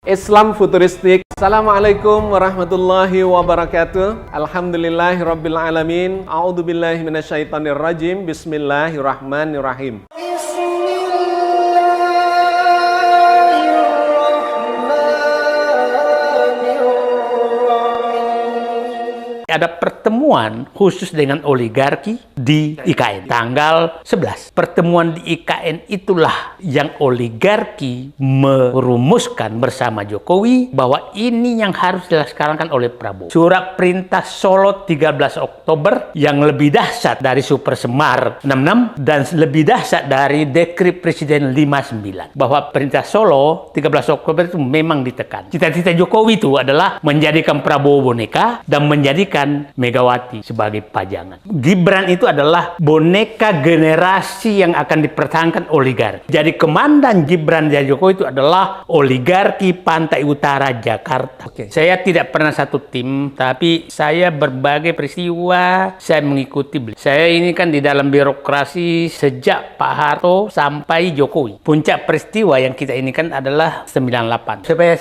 Islam futuristik. Assalamualaikum warahmatullahi wabarakatuh. Alhamdulillahirabbil alamin. A'udzubillahi minasyaitonirrajim. Bismillahirrahmanirrahim. Ada pertemuan khusus dengan oligarki di IKN tanggal 11. Pertemuan di IKN itulah yang oligarki merumuskan bersama Jokowi bahwa ini yang harus dilaksanakan oleh Prabowo. Surat perintah Solo 13 Oktober yang lebih dahsyat dari Super Semar 66 dan lebih dahsyat dari Dekret Presiden 59. Bahwa perintah Solo 13 Oktober itu memang ditekan. Cita-cita Jokowi itu adalah menjadikan Prabowo boneka dan menjadikan Megawati sebagai pajangan. Gibran itu adalah boneka generasi yang akan dipertahankan oligarki. Jadi komandan Gibran dan Jokowi itu adalah oligarki Pantai Utara Jakarta. Saya tidak pernah satu tim, tapi saya berbagai peristiwa saya mengikuti beliau. Saya ini kan di dalam birokrasi sejak Pak Harto sampai Jokowi. Puncak peristiwa yang kita ini kan adalah 98. Supaya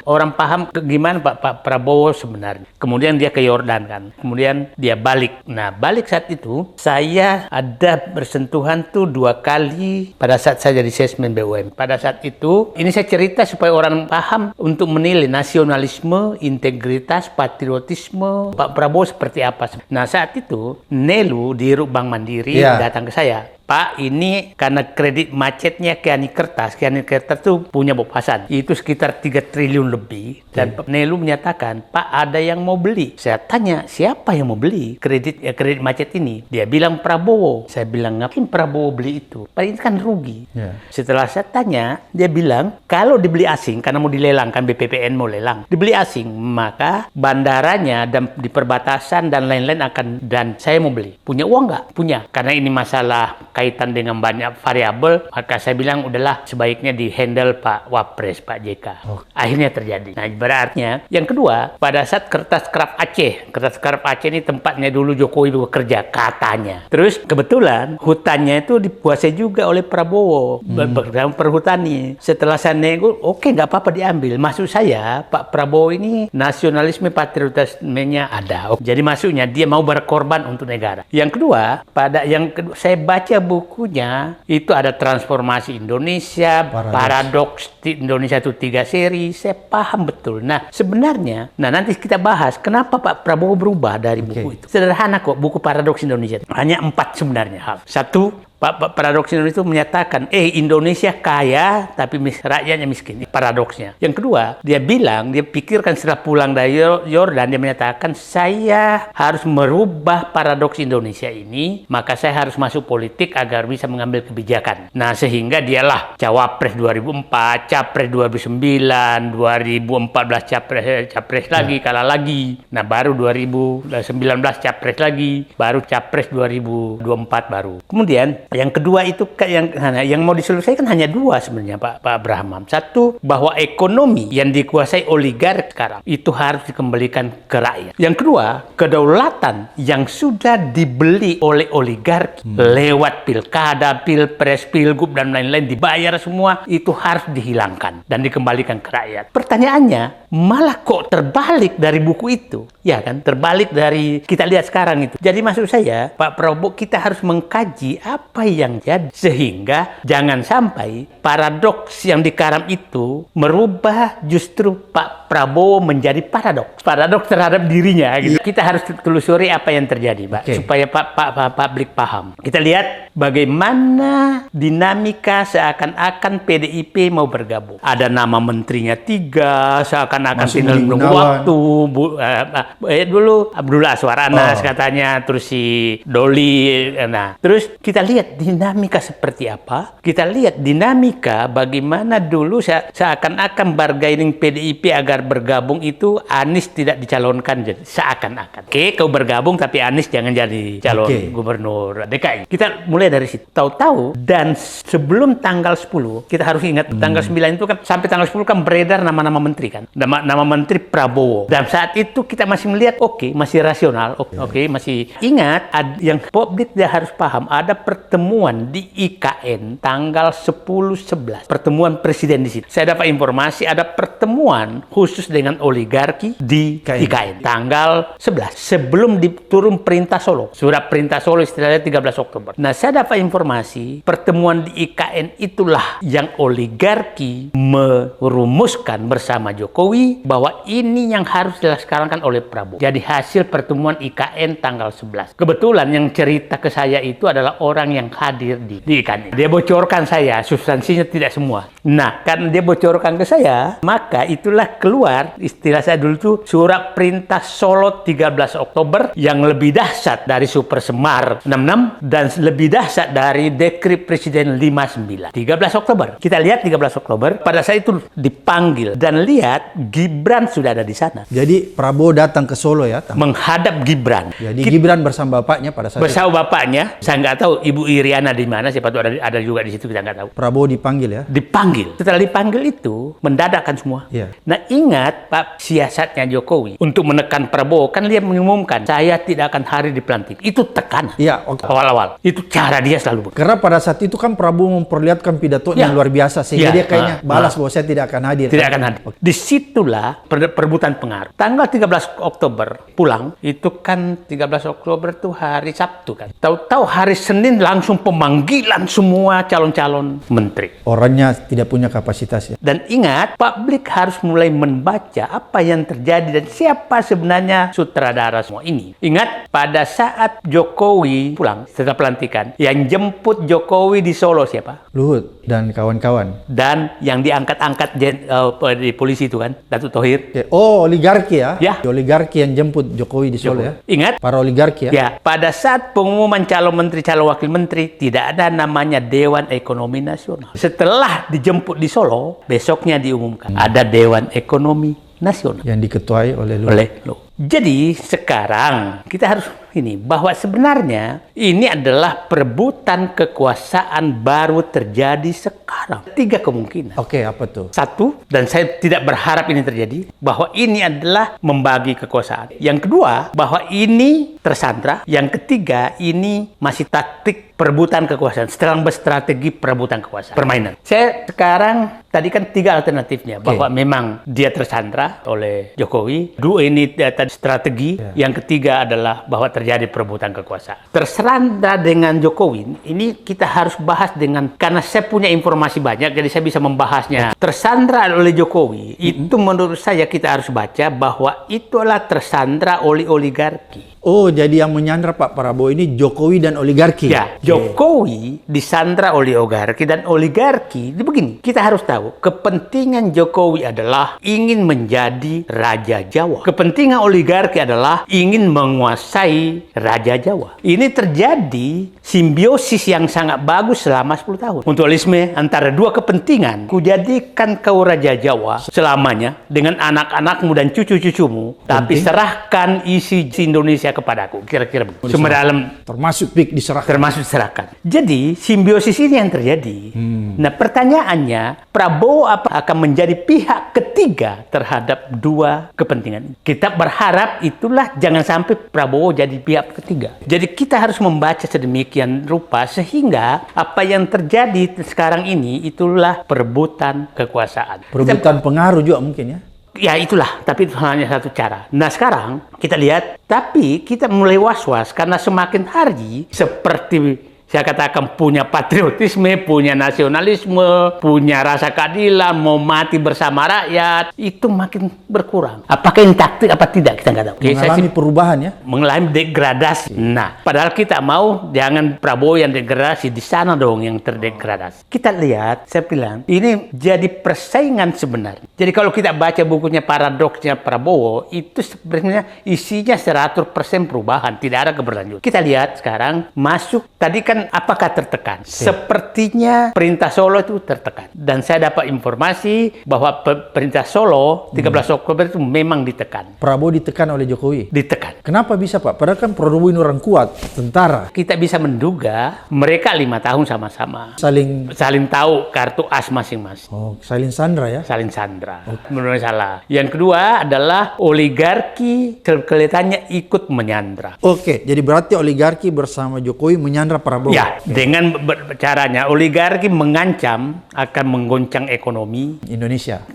orang paham gimana Pak Prabowo sebenarnya. Kemudian dia ke Yordan kan. Kemudian dia balik. Nah, balik saat itu saya ada bersentuhan tuh 2 kali pada saat saya jadi sesmen BUMN. Pada saat itu, ini saya cerita supaya orang paham untuk menilai nasionalisme, integritas, patriotisme Pak Prabowo seperti apa. Nah, saat itu Nelu di Bank Mandiri datang ke saya. Pak, ini karena kredit macetnya Kiani Kertas tuh punya Bob Hasan. Itu sekitar 3 triliun lebih. Dan Nelu menyatakan, Pak, ada yang mau beli. Saya tanya, siapa yang mau beli kredit macet ini? Dia bilang Prabowo. Saya bilang, ngapain Prabowo beli itu? Pak, ini kan rugi. Setelah saya tanya, dia bilang, kalau dibeli asing, karena mau dilelang, kan BPPN mau lelang. Dibeli asing, maka bandaranya dan di perbatasan dan lain-lain dan saya mau beli. Punya uang nggak? Punya. Karena ini masalah kaitan dengan banyak variabel, maka saya bilang udahlah sebaiknya di-handle Pak Wapres, Pak JK. Akhirnya terjadi. Nah, ibaratnya yang kedua, pada saat kertas kerap Aceh ini tempatnya dulu Jokowi bekerja katanya. Terus kebetulan hutannya itu dikuasai juga oleh Prabowo, bersama perhutani. Setelah saya nego, oke, nggak apa-apa diambil. Maksud saya, Pak Prabowo ini nasionalisme patriotismenya ada. Jadi maksudnya dia mau berkorban untuk negara. Yang kedua, saya baca bukunya, itu ada transformasi Indonesia, paradoks Indonesia itu 3 seri, saya paham betul. Nah, sebenarnya, nanti kita bahas kenapa Pak Prabowo berubah dari buku itu. Sederhana kok, buku paradoks Indonesia. Hanya 4 sebenarnya hal. Satu, Pak paradoks Indonesia itu menyatakan, Indonesia kaya tapi rakyatnya miskin. Paradoksnya. Yang kedua, dia pikirkan setelah pulang dari Yordan, dia menyatakan, saya harus merubah paradoks Indonesia ini, maka saya harus masuk politik agar bisa mengambil kebijakan. Nah, sehingga dialah Cawapres 2004, Capres 2009, 2014 Capres lagi, kalah lagi. Nah, baru 2019 Capres lagi, baru Capres 2024 baru. Kemudian yang kedua itu yang mau diselesaikan hanya 2 sebenarnya Pak Abraham. Satu, bahwa ekonomi yang dikuasai oligarki sekarang itu harus dikembalikan ke rakyat. Yang kedua, kedaulatan yang sudah dibeli oleh oligarki lewat pilkada, pilpres, pilgub dan lain-lain dibayar semua, itu harus dihilangkan dan dikembalikan ke rakyat. Pertanyaannya, malah kok terbalik dari buku itu? Ya kan, terbalik dari kita lihat sekarang itu. Jadi maksud saya, Pak Prabowo, kita harus mengkaji apa yang jadi sehingga jangan sampai paradoks yang dikaram itu merubah justru Pak Prabowo menjadi paradoks terhadap dirinya gitu. Kita harus telusuri apa yang terjadi, Pak, supaya publik paham. Kita lihat bagaimana dinamika seakan-akan PDIP mau bergabung. Ada nama menterinya 3, seakan-akan tinggal menunggu waktu. Dulu Abdullah Azwar Anas katanya, terus si Doli. Nah, terus kita lihat dinamika seperti apa. Kita lihat dinamika bagaimana dulu seakan-akan bargaining PDIP agar bergabung itu Anies tidak dicalonkan, jadi seakan-akan. Kau bergabung tapi Anies jangan jadi calon gubernur DKI. Kita mulai dari situ. Tahu-tahu dan sebelum tanggal 10, kita harus ingat tanggal 9 itu kan sampai tanggal 10 kan beredar nama-nama menteri kan. Nama menteri Prabowo. Dan saat itu kita masih melihat masih rasional, masih ingat yang publik dia harus paham, ada pertemuan di IKN tanggal 10-11. Pertemuan presiden di situ. Saya dapat informasi ada pertemuan khusus dengan oligarki di IKN tanggal 11. Sebelum diturun perintah Solo. Surat perintah Solo istilahnya 13 Oktober. Nah, saya dapat informasi pertemuan di IKN itulah yang oligarki merumuskan bersama Jokowi bahwa ini yang harus dilaksanakan oleh Prabowo. Jadi hasil pertemuan IKN tanggal 11. Kebetulan yang cerita ke saya itu adalah orang yang hadir di IKN. Dia bocorkan saya, substansinya tidak semua. Nah, karena dia bocorkan ke saya, maka itulah keluar, istilah saya dulu itu surat perintah Solo 13 Oktober yang lebih dahsyat dari Super Semar 66 dan lebih dahsyat dari Dekret Presiden 59. 13 Oktober. Kita lihat 13 Oktober, pada saat itu dipanggil dan lihat Gibran sudah ada di sana. Jadi Prabowo datang ke Solo ya? Menghadap Gibran. Jadi Gibran bersama bapaknya pada saat bersama bapaknya, saya nggak tahu Ibu Iriana di mana, siapa tahu ada juga di situ, kita nggak tahu. Prabowo dipanggil ya? Dipanggil. Setelah dipanggil itu, mendadakkan semua. Iya. Nah, ingat Pak, siasatnya Jokowi untuk menekan Prabowo, kan dia mengumumkan, saya tidak akan hadir di pelantikan. Itu tekanan. Iya, oke. Awal-awal. Itu cara dia selalu. Karena pada saat itu kan Prabowo memperlihatkan pidato yang luar biasa sehingga dia kayaknya balas bahwa saya tidak akan hadir. Tidak akan hadir. Disitulah perebutan pengaruh. Tanggal 13 Oktober pulang, itu kan 13 Oktober itu hari Sabtu kan. Tahu-tahu hari Senin langsung pemanggilan semua calon-calon menteri. Orangnya tidak punya kapasitas ya. Dan ingat, publik harus mulai membaca apa yang terjadi dan siapa sebenarnya sutradara semua ini. Ingat, pada saat Jokowi pulang setelah pelantikan, yang jemput Jokowi di Solo siapa? Luhut dan kawan-kawan. Dan yang diangkat-angkat di polisi itu kan, Datuk Thohir. Oh, oligarki ya? Ya. Oligarki yang jemput Jokowi di Solo ya? Ingat? Para oligarki ya? Ya, pada saat pengumuman calon menteri, calon wakil menteri, tidak ada namanya Dewan Ekonomi Nasional. Setelah dijemput di Solo, besoknya diumumkan ada Dewan Ekonomi Nasional. Yang diketuai oleh Luhut. Jadi sekarang kita harus bahwa sebenarnya ini adalah perebutan kekuasaan baru terjadi sekarang. 3 kemungkinan. Oke, apa tuh? 1, dan saya tidak berharap ini terjadi, bahwa ini adalah membagi kekuasaan. Yang kedua, bahwa ini tersandra. Yang ketiga, ini masih taktik perebutan kekuasaan. Sedang berstrategi perebutan kekuasaan. Permainan. Saya sekarang, tadi kan 3 alternatifnya. Bahwa memang dia tersandra oleh Jokowi. 2 ini strategi. Yang ketiga adalah bahwa terjadi perebutan kekuasaan. Tersandra dengan Jokowi, ini kita harus bahas karena saya punya informasi banyak, jadi saya bisa membahasnya. Tersandra oleh Jokowi, itu menurut saya kita harus baca bahwa itulah tersandra oleh oligarki. Oh, jadi yang menyandra Pak Prabowo ini Jokowi dan oligarki? Ya, Jokowi disandra oleh oligarki dan oligarki. Begini, kita harus tahu, kepentingan Jokowi adalah ingin menjadi Raja Jawa. Kepentingan oligarki adalah ingin menguasai Raja Jawa. Ini terjadi simbiosis yang sangat bagus selama 10 tahun. Mutualisme antara 2 kepentingan. Kujadikan kau Raja Jawa selamanya dengan anak-anakmu dan cucu-cucumu, tapi serahkan isi Indonesia kepadaku, kira-kira begitu. Sumber dalam termasuk PIK diserahkan. Jadi simbiosis ini yang terjadi. Nah, pertanyaannya, Prabowo akan menjadi pihak ketiga terhadap 2 kepentingan. Kita berharap itulah jangan sampai Prabowo jadi pihak ketiga. Jadi kita harus membaca sedemikian rupa sehingga apa yang terjadi sekarang ini itulah perebutan kekuasaan. Perebutan pengaruh juga mungkin ya. Ya itulah, tapi itu hanya satu cara. Nah sekarang kita lihat, tapi kita mulai was-was karena semakin hari seperti saya katakan punya patriotisme, punya nasionalisme, punya rasa keadilan, mau mati bersama rakyat, itu makin berkurang. Apakah ini taktik apa tidak, kita nggak tahu. Mengalami perubahan ya? Mengalami degradasi. Nah, padahal kita mau jangan Prabowo yang degradasi, di sana dong yang terdegradasi. Kita lihat, saya bilang, ini jadi persaingan sebenarnya. Jadi kalau kita baca bukunya Paradoksnya Prabowo, itu sebenarnya isinya 100% perubahan, tidak ada keberlanjutan. Kita lihat sekarang, masuk, tadi kan apakah tertekan? Sepertinya perintah Solo itu tertekan. Dan saya dapat informasi bahwa perintah Solo 13 Oktober itu memang ditekan. Prabowo ditekan oleh Jokowi? Ditekan. Kenapa bisa Pak? Padahal kan Prabowo ini orang kuat, tentara. Kita bisa menduga mereka 5 tahun sama-sama. Saling tahu kartu as masing-masing. Oh, saling sandra ya? Saling sandra. Menurut salah. Yang kedua adalah oligarki kelihatannya ikut menyandra. Oke, jadi berarti oligarki bersama Jokowi menyandra Prabowo. Ya, dengan caranya oligarki mengancam akan menggoncang ekonomi Indonesia.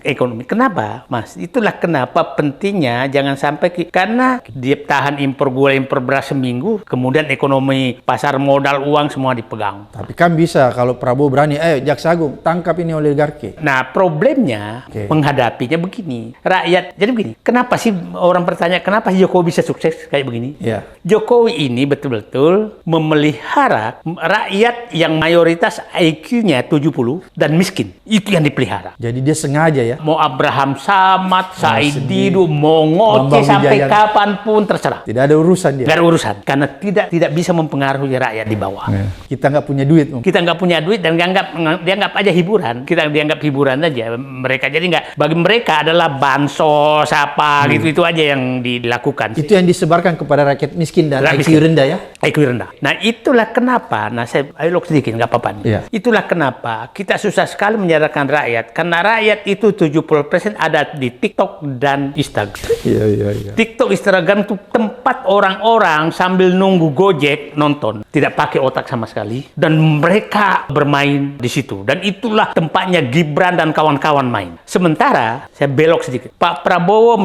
Kenapa, Mas? Itulah kenapa pentingnya jangan sampai karena dia tahan impor gula, impor beras seminggu, kemudian ekonomi pasar modal uang semua dipegang. Tapi kan bisa kalau Prabowo berani, Jaksa Agung tangkap ini oligarki. Nah, problemnya menghadapinya begini. Rakyat, jadi begini, kenapa sih orang bertanya, kenapa sih Jokowi bisa sukses kayak begini? Iya. Jokowi ini betul-betul memelihara rakyat yang mayoritas IQ-nya 70 dan miskin. Itu yang dipelihara. Jadi dia sengaja ya. Mau Abraham Samad, Said Didu, mau Ngoceh Bambang sampai Wijayanto. kapanpun terserah. Tidak ada urusan dia. Nggak ada urusan. Karena tidak bisa mempengaruhi rakyat di bawah. Kita nggak punya duit. Kita nggak punya duit dan dianggap aja hiburan. Kita dianggap hiburan aja. Mereka jadi nggak, bagi mereka adalah bansos apa gitu, itu aja yang dilakukan. Itu yang disebarkan kepada rakyat miskin dan Rakyat IQ miskin. rendah ya. IQ rendah. Nah, itulah kenapa. Nah, saya ayo sedikit, nggak apa-apa nih. Iya. Itulah kenapa kita susah sekali menyadarkan rakyat. Karena rakyat itu 70% ada di TikTok dan Instagram. Iya. TikTok, Instagram itu tempat orang-orang sambil nunggu Gojek nonton, tidak pakai otak sama sekali, dan mereka bermain di situ. Dan itulah tempatnya Gibran dan kawan-kawan main. Sementara saya belok sedikit. Pak Prabowo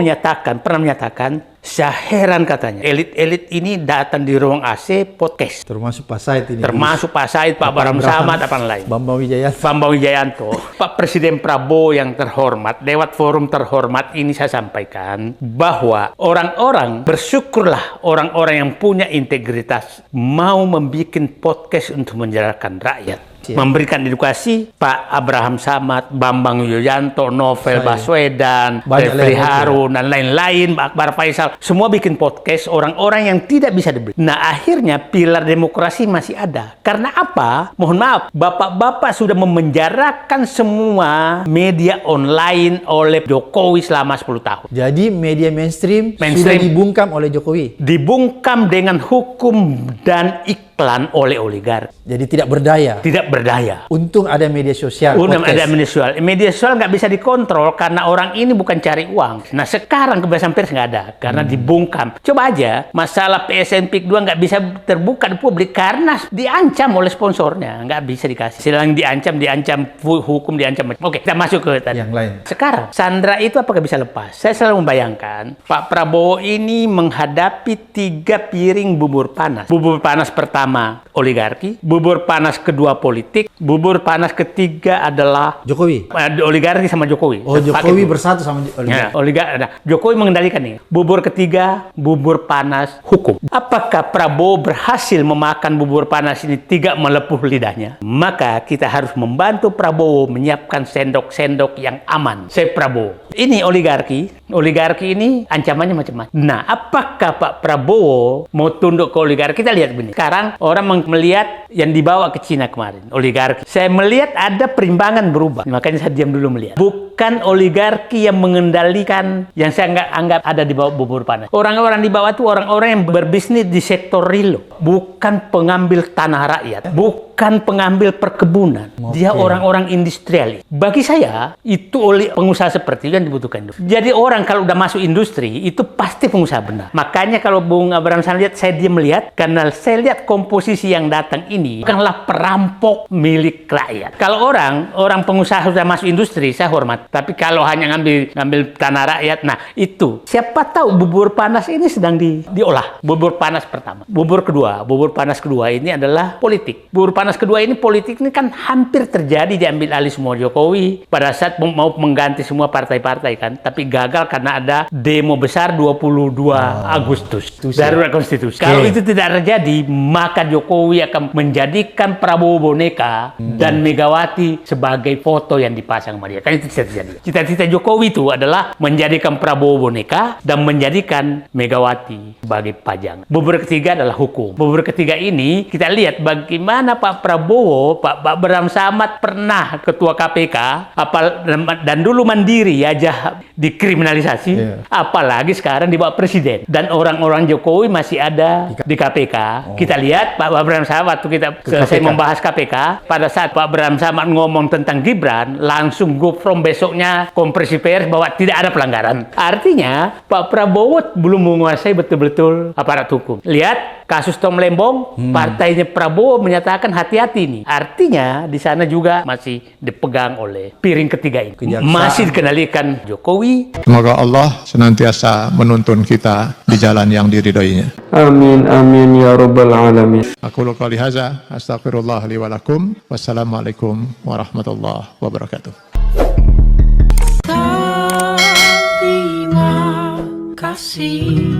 pernah menyatakan, saya heran katanya, elit-elit ini datang di ruang AC podcast. Termasuk Pak Said ini. Termasuk Pak Said, Pak Abraham Samad, apa lain. Bambang Wijayanto. Bambang Wijayanto. Pak Presiden Prabowo yang terhormat, lewat forum terhormat ini saya sampaikan bahwa orang-orang, bersyukurlah orang-orang yang punya integritas mau membuat podcast untuk menjalankan rakyat. Memberikan edukasi. Pak Abraham Samad, Bambang Wijayanto, Novel Baswedan, Refli Harun, dan lain-lain, Pak Akbar Faisal, semua bikin podcast orang-orang yang tidak bisa dibeli. Nah, akhirnya pilar demokrasi masih ada. Karena apa? Mohon maaf, bapak-bapak sudah memenjarakan semua media online oleh Jokowi selama 10 tahun. Jadi media mainstream sudah dibungkam oleh Jokowi. Dibungkam dengan hukum dan iklan oleh oligarki. Jadi tidak berdaya. Tidak berdaya. Untung ada media sosial. Ada media sosial. Media sosial nggak bisa dikontrol karena orang ini bukan cari uang. Nah, sekarang kebebasan pers nggak ada karena dibungkam. Coba aja masalah PSN PIK 2 nggak bisa terbuka di publik karena diancam oleh sponsornya. Nggak bisa dikasih. Selain diancam hukum, diancam. Oke, kita masuk ke tadi. Yang lain. Sekarang, Sandra itu apakah bisa lepas? Saya selalu membayangkan Pak Prabowo ini menghadapi 3 piring bubur panas. Bubur panas pertama oligarki, bubur panas kedua politik, bubur panas ketiga adalah Jokowi. Oligarki sama Jokowi. Oh, Jokowi bersatu sama oligarki. Nah, Jokowi mengendalikan nih. Bubur ketiga, bubur panas hukum. Apakah Prabowo berhasil memakan bubur panas ini tidak melepuh lidahnya? Maka kita harus membantu Prabowo menyiapkan sendok-sendok yang aman. Saya Prabowo. Ini oligarki ini ancamannya macam-macam. Nah, apakah Pak Prabowo mau tunduk ke oligarki? Kita lihat begini. Sekarang orang melihat yang dibawa ke Cina kemarin, oligarki. Saya melihat ada perimbangan berubah. Makanya saya diam dulu melihat. Bukan oligarki yang mengendalikan, yang saya anggap ada di bawah bubur panas. Orang-orang di bawah itu orang-orang yang berbisnis di sektor real. Bukan pengambil tanah rakyat. Bukan pengambil perkebunan. Dia orang-orang industrialis. Bagi saya, itu oleh pengusaha seperti itu yang dibutuhkan. Jadi orang kalau udah masuk industri, itu pasti pengusaha benar. Makanya kalau Bung Abraham lihat, saya dia melihat, karena saya lihat komposisi yang datang ini bukanlah perampok milik rakyat. Kalau orang pengusaha sudah masuk industri, saya hormat. Tapi kalau hanya ngambil tanah rakyat, nah itu. Siapa tahu bubur panas ini sedang diolah. Bubur panas pertama. Bubur panas kedua ini adalah politik. Bubur panas kedua ini politik ini kan hampir terjadi diambil alih semua Jokowi pada saat mau mengganti semua partai-partai kan. Tapi gagal karena ada demo besar 22 Agustus. Darurat konstitusi. Kalau itu tidak terjadi, maka Jokowi akan menjadikan Prabowo boneka dan Megawati sebagai foto yang dipasang sama dia. Kan itu bisa terjadi. Cita-cita Jokowi itu adalah menjadikan Prabowo boneka dan menjadikan Megawati sebagai pajang. Bubur ketiga adalah hukum. Bubur ketiga ini kita lihat bagaimana Pak Prabowo, Pak Abraham Samad pernah ketua KPK, dan dulu mandiri aja dikriminalisasi, apalagi sekarang dibawa presiden. Dan orang-orang Jokowi masih ada di KPK. Kita lihat Pak Abraham Samad waktu kita selesai membahas KPK, pada saat Pak Abraham Samad ngomong tentang Gibran, langsung go from besoknya konferensi pers bahwa tidak ada pelanggaran. Artinya Pak Prabowo belum menguasai betul-betul aparat hukum. Lihat kasus Tom Lembong, partainya Prabowo menyatakan hati-hati nih. Artinya di sana juga masih dipegang oleh piring ketiga ini. Kejaksaan. Masih dikendalikan Jokowi. Semoga Allah senantiasa menuntun kita di jalan yang diridhoinya. Amin amin ya rabbal alamin. Aku qouli hadza, astaghfirullah li wa lakum. Wassalamualaikum warahmatullahi wabarakatuh. Terima kasih.